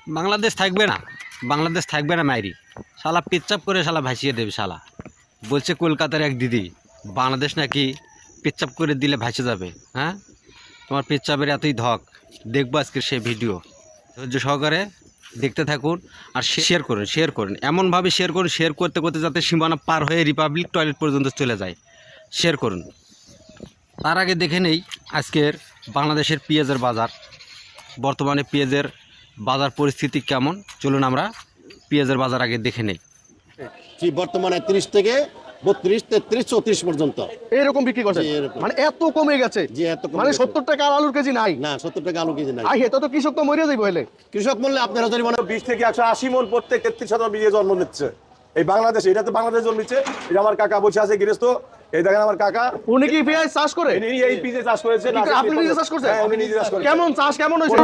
বাংলাদেশ থাকবে না, বাংলাদেশ থাকবে না মাইরি। শালা পেচ্চাপ করে শালা ভাসিয়ে দেবে শালা। বলছে কলকাতার এক দিদি বাংলাদেশ নাকি পেচ্চাপ করে দিলে ভাসে যাবে। হ্যাঁ, তোমার পেচ্চাপের এতই ধক। দেখবো আজকে সেই ভিডিও, ধৈর্য সহকারে দেখতে থাকুন আর শেয়ার করুন এমনভাবে শেয়ার করুন, শেয়ার করতে করতে যাতে সীমানা পার হয়ে রিপাবলিক টয়লেট পর্যন্ত চলে যায়। শেয়ার করুন। তার আগে দেখে নেই আজকের বাংলাদেশের পেঁয়াজের বাজার। বর্তমানে পেঁয়াজের বাজার পরিস্থিতি কেমন, চলুন আমরা পেঁয়াজের বাজার আগে দেখে নেই। বর্তমানে 30 থেকে 32, 33, 34 পর্যন্ত এরকম বিক্রি করছে, মানে এত কমে গেছে। জি, এত কমে মানে গেছে। 70 টাকা আলুর কেজি নাই। না, 70 টাকা আলু কেজি নাই। আই হেতো তো কৃষক তো মরে যাইব হলে। কৃষক মূল্যে আপনারা জরিমানা 20 থেকে 180 মন প্রত্যেক 33,000 বীজে জন্ম নিচ্ছে এই বাংলাদেশে। এটা তো বাংলাদেশ জন্মিচ্ছে। এটা আমার কাকা বসে আছে গৃহস্থ, এই দেখেন আমার কাকা, উনি কি পেঁয়াজ চাষ করে? ইনি এই বীজে চাষ করেছে। আপনি নিজে চাষ করছেন? হ্যাঁ, উনি নিজে চাষ করেছেন। কেমন চাষ কেমন হয়েছে?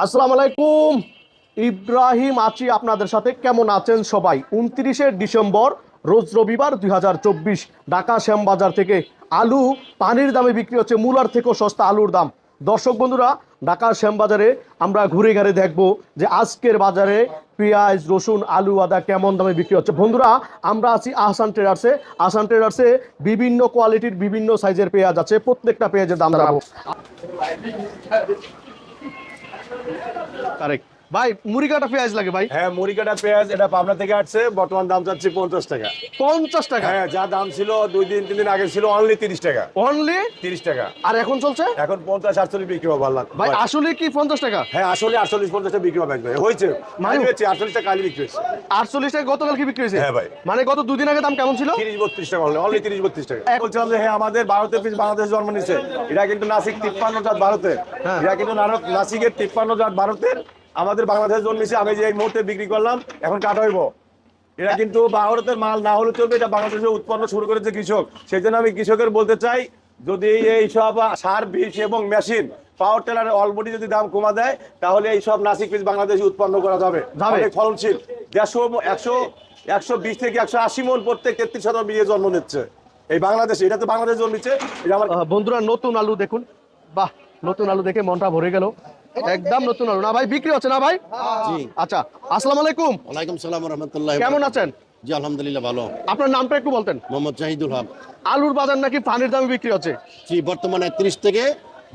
আসসালামু আলাইকুম, ইব্রাহিম আছি আপনাদের সাথে। কেমন আছেন সবাই? 29শে ডিসেম্বর রোজ রবিবার 2024 ঢাকা শ্যামবাজার থেকে আলু পানির দামে বিক্রি হচ্ছে, মূলার থেকেও সস্তা আলুর দাম। দর্শক বন্ধুরা, ঢাকার শ্যামবাজারে আমরা ঘুরে ঘুরে দেখবো যে আজকের বাজারে পেঁয়াজ, রসুন, আলু, আদা কেমন দামে বিক্রি হচ্ছে। বন্ধুরা, আমরা আছি আহসান ট্রেডার্সে। আহসান ট্রেডার্সে বিভিন্ন কোয়ালিটির বিভিন্ন সাইজের পেঁয়াজ আছে। প্রত্যেকটা পেঁয়াজের দাম জানাবো। কারেক্ট ভাই, মুড়ি কাটা পেঁয়াজ লাগে ভাই। হ্যাঁ, মুড়িকাটা পেঁয়াজ এটা পাবনা থেকে আসছে। বর্তমান দাম চাচ্ছি 50 টাকা। 50 টাকা? হ্যাঁ, যা দাম ছিল 2-3 দিন আগে ছিল অনলি 30 টাকা। অনলি 30 টাকা। আর এখন চলছে এখন 50-48 বিক্রি হবে। আল্লাহ ভাই, আসলে কি 50 টাকা? হ্যাঁ, আসলে 48-50 টাকা বিক্রি হবে ভাই। হয়েছে মানে 48 টাকা কালি বিক্রি হয়েছে। 48 টাকা গতকাল কি বিক্রি হয়েছে? হ্যাঁ ভাই। মানে গত দুদিন আগে দাম কেমন ছিল? 30-32 টাকা অনলি 30-32 টাকা। বলছিলাম যে হ্যাঁ, আমাদের ভারতের পিস বাংলাদেশ জন্ম নিচ্ছে। এটা কিন্তু নাসিক 53 জাত ভারতের। হ্যাঁ। এটা কিন্তু নাসিকের 53 জাত ভারতের, আমাদের বাংলাদেশ জন্মিছে। আমি যে এই মুহূর্তে বিক্রি করলাম, এখন কাটা হইব। এটা কিন্তু ভারতের মাল না হলে চলবে, এটা বাংলাদেশে উৎপন্ন শুরু করেছে কৃষক। সেই জন্য আমি কৃষকের বলতে চাই, যদি এই সব সার, বিষ এবং মেশিন, পাওয়ার টেলার অলরেডি যদি দাম কমা দেয়, তাহলে এই সব নাসিক বীজ বাংলাদেশে উৎপন্ন করা যাবে। অনেক ফলনশীল। 120 থেকে 180 মন প্রত্যেক 33,000 বীজে জন্ম নিচ্ছে এই বাংলাদেশে। এটা তো বাংলাদেশ জন্মিচ্ছে। এটা আমার বন্ধুরা, নতুন আলু দেখুন। বাহ, নতুন আলু দেখে মনটা ভরে গেল। একদম নতুন আলু না ভাই? বিক্রি হচ্ছে না ভাই? জি। আচ্ছা, আসসালামু আলাইকুম। ওয়ালাইকুম সালাম ওয়া রাহমাতুল্লাহি। কেমন আছেন? জি, আলহামদুলিল্লাহ ভালো। আপনার নামটা একটু বলতেন। মোহাম্মদ জাহিদুল হক। আলুর বাজার নাকি পানির দামে বিক্রি হচ্ছে? জি, বর্তমানে 30 থেকে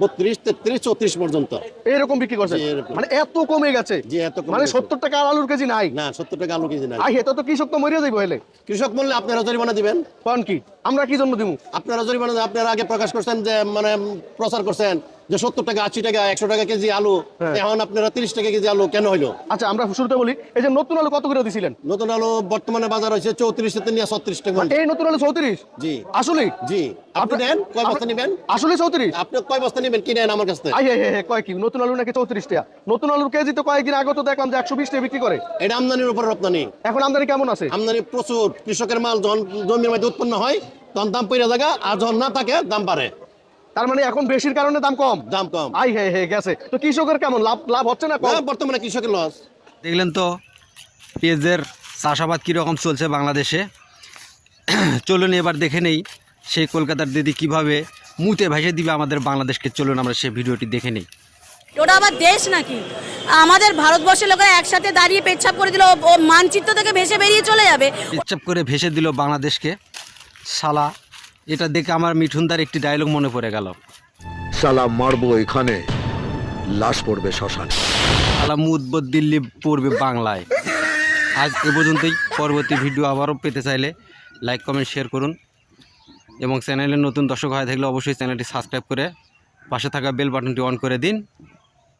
32, 33, 34 পর্যন্ত এরকম বিক্রি করছে, জি, এরকম। মানে এত কমে গেছে। জি, এত কমে মানে গেছে। 70 টাকা আলুর কেজি নাই। না, 70 টাকা আলু কেজি নাই। আই হেতো তো কৃষক তো মরে যাইব হলে। কৃষক মূল্যে আপনারা জরিমানা দিবেন। কোন কি আমরা কি জন্য দিব? আপনারা জরিমানা আপনারা আগে প্রকাশ করছেন যে মানে প্রচার করছেন যে 70 টাকা, 80 টাকা, 100 টাকা কেজি আলু। হ্যাঁ। এখন আপনারা 30 টাকা কেজি আলু কেন হইলো? আচ্ছা, আমরা শুরুতে বলি, এই যে নতুন আলু কত করে দিছিলেন? নতুন আলু বর্তমানে বাজার হয়েছে 34 থেকে 36 টাকা। এই নতুন আলু 34? জি। আসলে জি, আপনি নেন কয় বস্তা নেবেন? আসলে 34? আপনি কয় বস্তা নেবেন কি নেন আমার কাছ থেকে? আই হে কয় কি নতুন আলু নাকি 34 টাকা? নতুন আলুর কেজি তো কয়েকদিন আগে তো দেখলাম যে 120 টাকা বিক্রি করে। এটা আমদানির উপর রপ্তানি। এখন আমদানি কেমন আছে? আমদানি প্রচুর। কৃষকের মাল যখন জমির মধ্যে উৎপন্ন হয় তখন দাম পড়ে জায়গা, আর যখন না থাকে দাম বাড়ে। তার মানে এখন বেশির কারণে দাম কম? দাম কম। আই হে গেছে। তো কৃষকের কেমন লাভ হচ্ছে না কম? বর্তমানে কৃষকের লস। দেখলেন তো পেঁয়াজের চাষাবাদ কীরকম চলছে বাংলাদেশে। চলুন এবার দেখে নেই সেই কলকাতার দিদি কিভাবে মুতে ভেসে দিবে আমাদের বাংলাদেশকে। চলুন আমরা সেই ভিডিওটি দেখে নেই। ওটা আবার দেশ নাকি? আমাদের ভারতবর্ষের লোকেরা একসাথে দাঁড়িয়ে পেচ্ছাপ করে দিল, ও মানচিত্র থেকে ভেসে বেরিয়ে চলে যাবে। পেচ্চাপ করে ভেসে দিল বাংলাদেশকে শালা। এটা দেখে আমার মিঠুনদার একটি ডায়লগ মনে পড়ে গেল, সালা মারবো এখানে, লাশ পড়বে শ্মশানে। শালা মুদবদ দিল্লি পড়বে বাংলায়। আজ এ পর্যন্তই। পরবর্তী ভিডিও আবারও পেতে চাইলে লাইক, কমেন্ট, শেয়ার করুন এবং চ্যানেলে নতুন দর্শক হয়ে থাকলে অবশ্যই চ্যানেলটি সাবস্ক্রাইব করে পাশে থাকা বেল বাটনটি অন করে দিন।